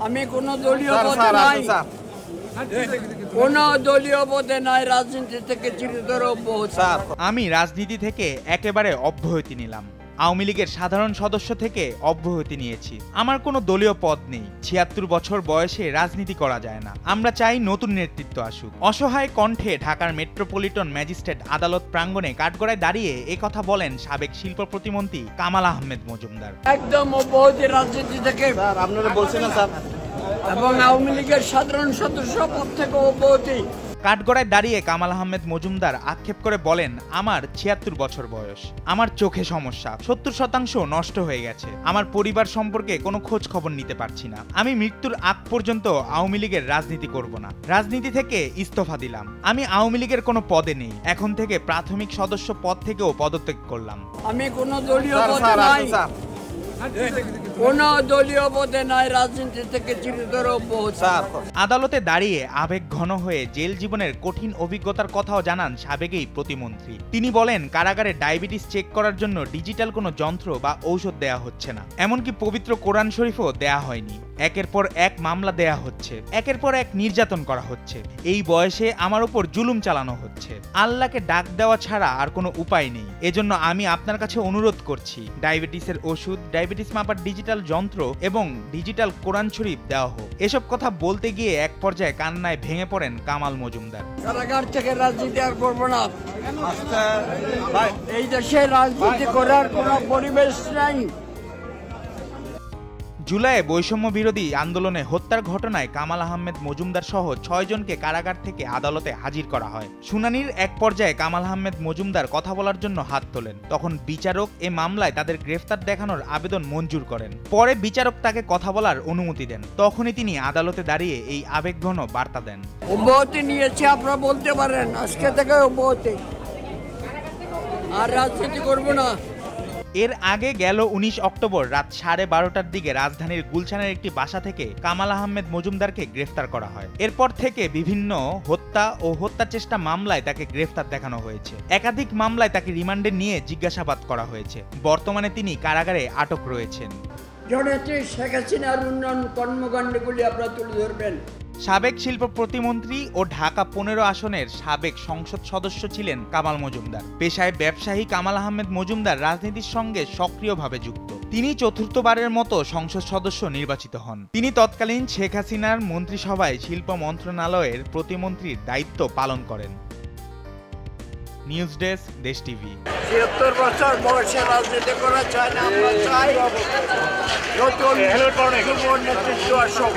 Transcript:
আমি কোনো দলীয় পদে নাই, কোনো দলীয় পদে নাই, রাজনীতি থেকে চিরতরে অব্যাহতি। আমি রাজনীতি থেকে একেবারে অব্যাহতি নিলাম। আওয়ামী লীগের সাধারণ সদস্য থেকে অব্যাহতি নিয়েছি। আমার কোনো দলীয় পদ নেই। ৭৬ বছর বয়সে রাজনীতি করা যায় না। আমরা চাই নতুন নেতৃত্ব আসুক। অসহায় কণ্ঠে ঢাকার মেট্রোপলিটন ম্যাজিস্ট্রেট আদালত প্রাঙ্গণে কাঠগড়ায় দাঁড়িয়ে একথা বলেন সাবেক শিল্প প্রতিমন্ত্রী কামাল আহমেদ মজুমদার। একদম অব্যাহতি রাজনীতি থেকে, আপনারা বলছেন না স্যার, এবং আওয়ামী লীগের সাধারণ সদস্য পদ থেকে অব্যাহতি। কাঠগড়ায় দাঁড়িয়ে কামাল আহমেদ মজুমদার আক্ষেপ করে বলেন, আমার ৭৬ বছর বয়স, আমার চোখে সমস্যা, ৭০% নষ্ট হয়ে গেছে, আমার পরিবার সম্পর্কে কোনো খোঁজ খবর নিতে পারছি না। আমি মৃত্যুর আগ পর্যন্ত আওয়ামী লীগের রাজনীতি করব না। রাজনীতি থেকে ইস্তফা দিলাম। আমি আওয়ামী লীগের কোনো পদে নেই। এখন থেকে প্রাথমিক সদস্য পদ থেকেও পদত্যাগ করলাম। আমি কোনো দলীয় পদে নাই, কোনো দলীয় পদে নাই, রাজনীতি থেকে চিরতরে অব্যাহতি। আদালতে দাঁড়িয়ে আবেগ ঘন হয়ে জেল জীবনের কঠিন অভিজ্ঞতার কথাও জানান সাবেক এই প্রতিমন্ত্রী। তিনি বলেন, কারাগারে ডায়াবেটিস চেক করার জন্য ডিজিটাল কোনো যন্ত্র বা ঔষধ দেয়া হচ্ছে না। এমনকি পবিত্র কোরআন শরীফও দেয়া হয়নি। একের পর এক মামলা দেয়া হচ্ছে, একের পর এক নির্যাতন করা হচ্ছে। এই বয়সে আমার উপর জুলুম চালানো হচ্ছে। আল্লাহকে ডাক দেওয়া ছাড়া আর কোনো উপায় নেই। এজন্য আমি আপনার কাছে অনুরোধ করছি, ডায়াবেটিসের ওষুধ, ডায়াবেটিস মাপার ডিজিটাল যন্ত্র এবং ডিজিটাল কোরআন শরীফ দেওয়া হোক। এসব কথা বলতে গিয়ে এক পর্যায়ে কান্নায় ভেঙে পড়েন কামাল মজুমদার। কারাগার থেকে রাজনীতি আর করবো না। এই দেশে রাজনীতি করার কোনো পরিবেশ নাই। জুলাইয়ে বৈষম্য বিরোধী আন্দোলনে হত্যার ঘটনায় কামাল আহমেদ মজুমদার সহ ৬ জনকে কারাগার থেকে আদালতে হাজির করা হয়। শুনানির এক পর্যায়ে কামাল আহমেদ মজুমদার কথা বলার জন্য হাত তোলেন। তখন বিচারক এ মামলায় তাদের গ্রেফতার দেখানোর আবেদন মঞ্জুর করেন। পরে বিচারক তাকে কথা বলার অনুমতি দেন। তখনই তিনি আদালতে দাঁড়িয়ে এই আবেগঘন বার্তা দেন। অব্যাহতি নিয়েছি, আপনারা বলতে পারেন আজকে থেকে অব্যাহতি, আর রাজনীতি করবো না। এর আগে গেল ১৯ অক্টোবর রাত 12:30টার দিকে রাজধানীর গুলশানের একটি বাসা থেকে কামাল আহমেদ মজুমদারকে গ্রেফতার করা হয়। এরপর থেকে বিভিন্ন হত্যা ও হত্যা চেষ্টা মামলায় তাকে গ্রেফতার দেখানো হয়েছে। একাধিক মামলায় তাকে রিমান্ডে নিয়ে জিজ্ঞাসাবাদ করা হয়েছে। বর্তমানে তিনি কারাগারে আটক রয়েছেন। জননেত্রী শেখ হাসিনার উন্নয়ন কর্মকাণ্ডগুলি আপনারা তুলে ধরবেন। সাবেক শিল্প প্রতিমন্ত্রী ও ঢাকা ১৫ আসনের সাবেক সংসদ সদস্য ছিলেন কামাল মজুমদার। পেশায় ব্যবসায়ী কামাল আহমেদ মজুমদার রাজনীতির সঙ্গে সক্রিয়ভাবে যুক্ত। তিনি চতুর্থবারের মতো সংসদ সদস্য নির্বাচিত হন। তিনি তৎকালীন শেখ হাসিনার মন্ত্রিসভায় শিল্প মন্ত্রণালয়ের প্রতিমন্ত্রীর দায়িত্ব পালন করেন। নিউজ ডেস্ক, দেশ টিভি। ৭৬ বছর বয়সে রাজনীতি করা চায় না, আমরা চাই নতুন নেতৃত্ব আসুক।